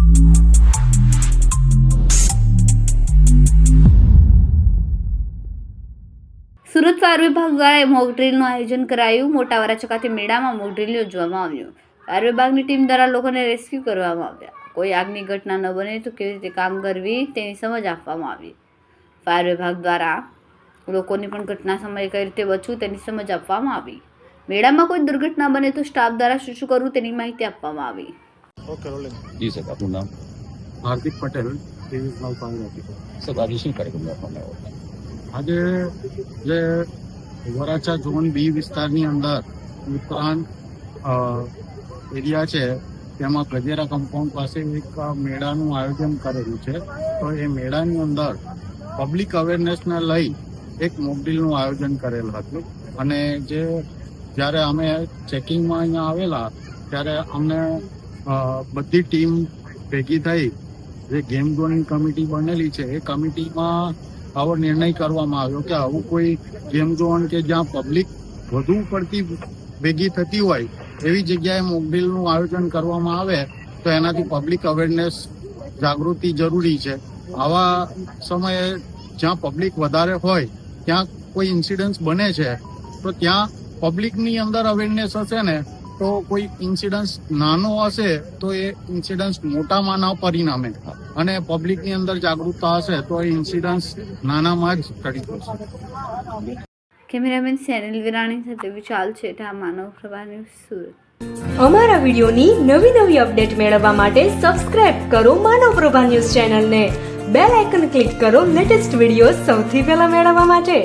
Surat fire વિભાગ દ્વારા mock ડ્રીલનું આયોજન કરાયું. મોટા વરાછકાથી મેળામાં મોક ડ્રીલ યોજવામાં આવ્યું. ફાયર વિભાગની ટીમ દ્વારા લોકોને રેસ્ક્યુ કરવામાં આવ્યા. કોઈ આગની ઘટના ન બને તો કેવી રીતે કામ કરવી તેની સમજ આપવામાં આવી. ફાયર વિભાગ દ્વારા લોકોને પણ ઘટના સમયે કઈ રીતે બચવું તેની સમજ આપવામાં આવી. મેળામાં કોઈ દુર્ઘટના બને તો સ્ટાફ દ્વારા શું શું કરવું તેની માહિતી આપવામાં આવી. जी सर, आपનું નામ? Hardik Patel, divisional fire officer. Sir, આજે શું કાર્યક્રમ રાખવામાં આવ્યો? આજે જે વરાછા ઝોન બી વિસ્તારની અંદર ઉત્તરાયણ એરિયા છે તેમાં ગજેરા કમ્પાઉન્ડ પાસે એક મેળાનું આયોજન કરેલું છે. તો એ મેળાની અંદર પબ્લિક અવેરનેસને લઈ એક મોકડ્રીલનું આયોજન કરેલ હતું. અને જ્યારે અમે ચેકિંગમાં અહીંયા આવેલા ત્યારે અમને બધી ટીમ ભેગી થઈ જે ગેમ ઝોનની કમિટી બનેલી છે એ કમિટીમાં આવો નિર્ણય કરવામાં આવ્યો કે આવું કોઈ ગેમ ઝોન કે જ્યાં પબ્લિક વધુ પડતી ભેગી થતી હોય એવી જગ્યાએ મોકડ્રીલનું આયોજન કરવામાં આવે તો એનાથી પબ્લિક અવેરનેસ જાગૃતિ જરૂરી છે. આવા સમયે જ્યાં પબ્લિક વધારે હોય ત્યાં કોઈ ઇન્સિડન્સ બને છે તો ત્યાં પબ્લિકની અંદર અવેરનેસ હશે ને તો કોઈ ઇન્સિડન્સ નાનો હશે તો એ ઇન્સિડન્સ મોટામાં ના પરિણામે અને પબ્લિકની અંદર જાગૃતતા હશે તો એ ઇન્સિડન્સ નાનામાં જ ટળી જશે. કેમેરામેન સેનિલ વિરાણી સાથે વિશાલ છેઠા, માનવ પ્રભા ન્યૂઝ, સુરત. અમારા વિડીયોની નવી અપડેટ મેળવવા માટે સબસ્ક્રાઇબ કરો માનવ પ્રભા ન્યૂઝ ચેનલને. બેલ આઇકન ક્લિક કરો લેટેસ્ટ વિડીયો સૌથી પહેલા મેળવવા માટે.